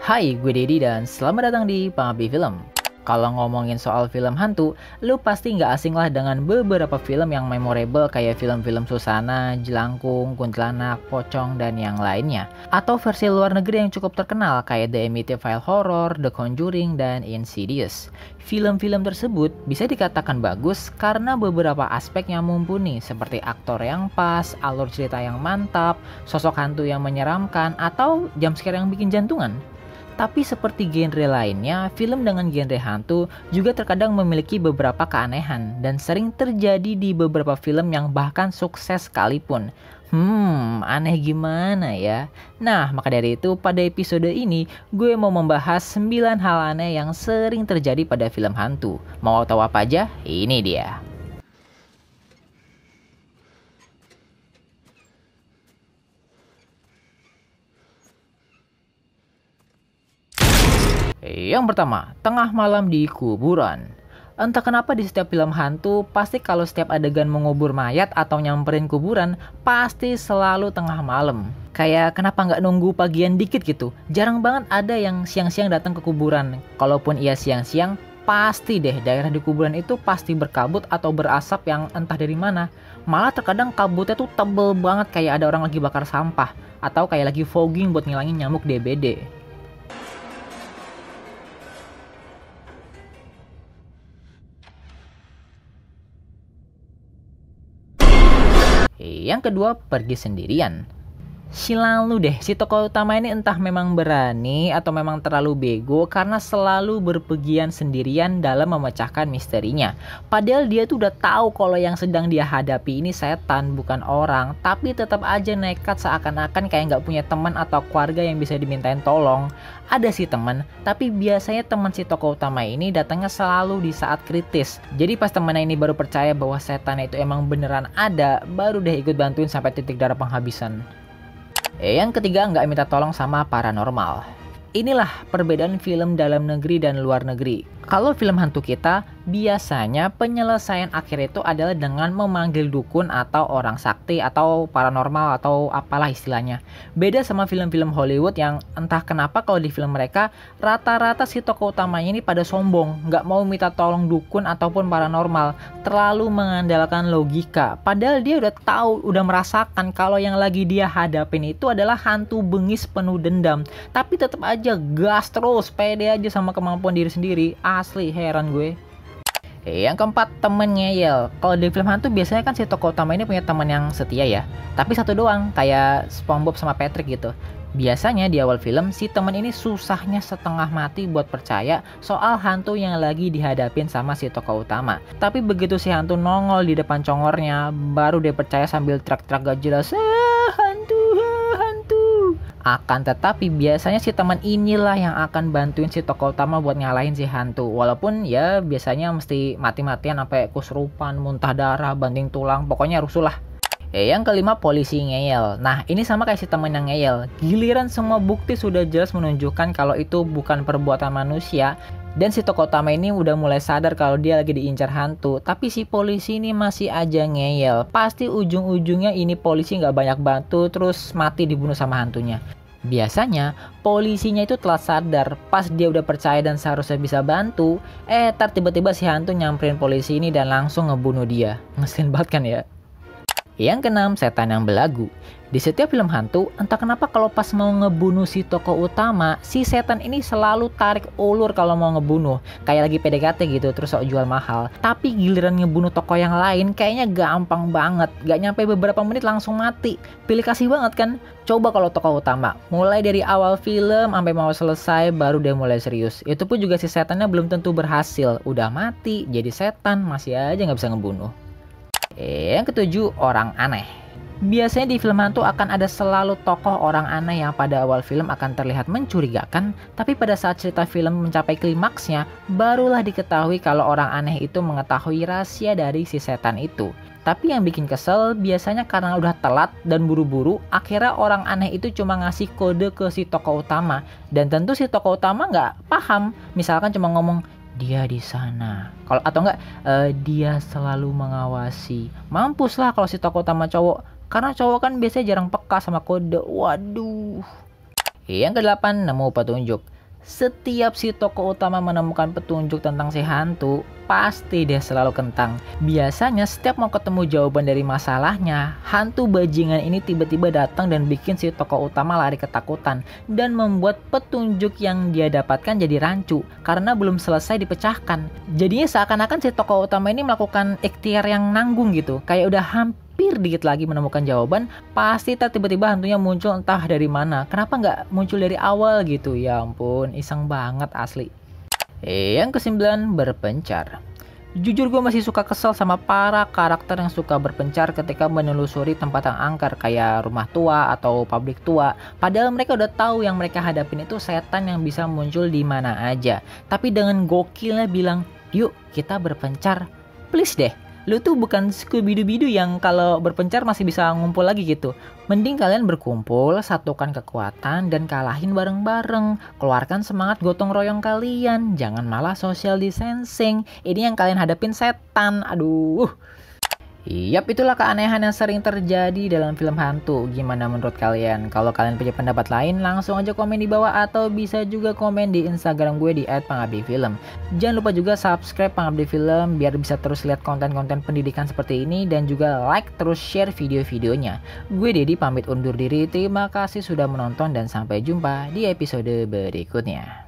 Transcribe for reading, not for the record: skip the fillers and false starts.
Hai, gue Dedi dan selamat datang di Pengabdi Film. Kalau ngomongin soal film hantu, lu pasti nggak asing lah dengan beberapa film yang memorable kayak film-film Susana, Jelangkung, Kuntilanak, Pocong, dan yang lainnya. Atau versi luar negeri yang cukup terkenal kayak The Amityville Horror, The Conjuring, dan Insidious. Film-film tersebut bisa dikatakan bagus karena beberapa aspeknya mumpuni seperti aktor yang pas, alur cerita yang mantap, sosok hantu yang menyeramkan, atau jumpscare yang bikin jantungan. Tapi seperti genre lainnya, film dengan genre hantu juga terkadang memiliki beberapa keanehan dan sering terjadi di beberapa film yang bahkan sukses sekalipun. Aneh gimana ya? Nah, maka dari itu pada episode ini gue mau membahas 9 hal aneh yang sering terjadi pada film hantu. Mau tahu apa aja? Ini dia. Yang pertama, tengah malam di kuburan. Entah kenapa di setiap film hantu, pasti kalau setiap adegan mengubur mayat atau nyamperin kuburan, pasti selalu tengah malam. Kayak kenapa nggak nunggu pagian dikit gitu? Jarang banget ada yang siang-siang datang ke kuburan. Kalaupun ia siang-siang, pasti deh daerah di kuburan itu pasti berkabut atau berasap yang entah dari mana. Malah terkadang kabutnya tuh tebel banget kayak ada orang lagi bakar sampah. Atau kayak lagi fogging buat ngilangin nyamuk DBD. Yang kedua, pergi sendirian. Silang lu deh, si tokoh utama ini entah memang berani atau memang terlalu bego karena selalu berpergian sendirian dalam memecahkan misterinya. Padahal dia tuh udah tahu kalau yang sedang dia hadapi ini setan bukan orang, tapi tetap aja nekat seakan-akan kayak nggak punya teman atau keluarga yang bisa dimintain tolong. Ada sih teman, tapi biasanya teman si tokoh utama ini datangnya selalu di saat kritis. Jadi pas temannya ini baru percaya bahwa setan itu emang beneran ada, baru deh ikut bantuin sampai titik darah penghabisan. Yang ketiga, nggak minta tolong sama paranormal. Inilah perbedaan film dalam negeri dan luar negeri. Kalau film hantu kita, biasanya penyelesaian akhir itu adalah dengan memanggil dukun atau orang sakti atau paranormal atau apalah istilahnya. Beda sama film-film Hollywood yang entah kenapa kalau di film mereka, rata-rata si tokoh utamanya ini pada sombong, nggak mau minta tolong dukun ataupun paranormal, terlalu mengandalkan logika. Padahal dia udah tahu, udah merasakan kalau yang lagi dia hadapin itu adalah hantu bengis penuh dendam. Tapi tetap aja gas terus, pede aja sama kemampuan diri sendiri. Asli heran gue. Yang keempat, temen ngeyel. Kalau di film hantu biasanya kan si tokoh utama ini punya teman yang setia ya. Tapi satu doang, kayak SpongeBob sama Patrick gitu. Biasanya di awal film si teman ini susahnya setengah mati buat percaya soal hantu yang lagi dihadapin sama si tokoh utama. Tapi begitu si hantu nongol di depan congornya, baru dia percaya sambil teriak-teriak gak jelas, hantu. Akan tetapi biasanya si teman inilah yang akan bantuin si tokoh utama buat ngalahin si hantu. Walaupun ya biasanya mesti mati-matian sampai kesurupan, muntah darah, banting tulang, pokoknya rusuh lah. Yang kelima, polisi ngeyel. Nah, ini sama kayak si teman yang ngeyel. Giliran semua bukti sudah jelas menunjukkan kalau itu bukan perbuatan manusia, dan si tokoh utama ini udah mulai sadar kalau dia lagi diincar hantu, tapi si polisi ini masih aja ngeyel. Pasti ujung-ujungnya ini polisi nggak banyak bantu, terus mati dibunuh sama hantunya. Biasanya polisinya itu telah sadar pas dia udah percaya dan seharusnya bisa bantu, tiba-tiba si hantu nyamperin polisi ini dan langsung ngebunuh dia. Ngeselin banget kan ya. Yang keenam, setan yang belagu. Di setiap film hantu, entah kenapa kalau pas mau ngebunuh si tokoh utama, si setan ini selalu tarik ulur kalau mau ngebunuh. Kayak lagi PDKT gitu, terus sok jual mahal. Tapi giliran ngebunuh tokoh yang lain, kayaknya gampang banget. Gak nyampe beberapa menit langsung mati. Pilih kasih banget kan? Coba kalau tokoh utama, mulai dari awal film sampai mau selesai, baru dia mulai serius. Itu pun juga si setannya belum tentu berhasil. Udah mati, jadi setan, masih aja gak bisa ngebunuh. Yang ketujuh, orang aneh. Biasanya di film hantu akan ada selalu tokoh orang aneh yang pada awal film akan terlihat mencurigakan, tapi pada saat cerita film mencapai klimaksnya, barulah diketahui kalau orang aneh itu mengetahui rahasia dari si setan itu. Tapi yang bikin kesel biasanya karena udah telat dan buru-buru, akhirnya orang aneh itu cuma ngasih kode ke si tokoh utama. Dan tentu si tokoh utama nggak paham, misalkan cuma ngomong, dia di sana. Kalau atau enggak dia selalu mengawasi. Mampus lah kalau si tokoh utama cowok. Karena cowok kan biasanya jarang peka sama kode. Waduh. Yang kedelapan, nemu petunjuk. Setiap si tokoh utama menemukan petunjuk tentang si hantu, pasti dia selalu kentang. Biasanya setiap mau ketemu jawaban dari masalahnya, hantu bajingan ini tiba-tiba datang dan bikin si tokoh utama lari ketakutan dan membuat petunjuk yang dia dapatkan jadi rancu karena belum selesai dipecahkan. Jadinya seakan-akan si tokoh utama ini melakukan ikhtiar yang nanggung gitu, kayak udah hampir dikit lagi menemukan jawaban, pasti tiba-tiba hantunya muncul entah dari mana. Kenapa nggak muncul dari awal gitu? Ya ampun, iseng banget asli. Yang kesembilan, berpencar. Jujur gue masih suka kesel sama para karakter yang suka berpencar ketika menelusuri tempat yang angker kayak rumah tua atau pabrik tua. Padahal mereka udah tahu yang mereka hadapin itu setan yang bisa muncul di mana aja. Tapi dengan gokilnya bilang, yuk kita berpencar. Please deh. Lu tuh bukan Scooby-Doo yang kalau berpencar masih bisa ngumpul lagi gitu. Mending kalian berkumpul, satukan kekuatan, dan kalahin bareng-bareng. Keluarkan semangat gotong royong kalian. Jangan malah social distancing. Ini yang kalian hadapin setan. Aduh. Yap, itulah keanehan yang sering terjadi dalam film hantu. Gimana menurut kalian? Kalau kalian punya pendapat lain, langsung aja komen di bawah atau bisa juga komen di Instagram gue di @pangabdifilm. Jangan lupa juga subscribe Pangabdi Film biar bisa terus lihat konten-konten pendidikan seperti ini dan juga like terus share video-videonya. Gue Dedi pamit undur diri. Terima kasih sudah menonton dan sampai jumpa di episode berikutnya.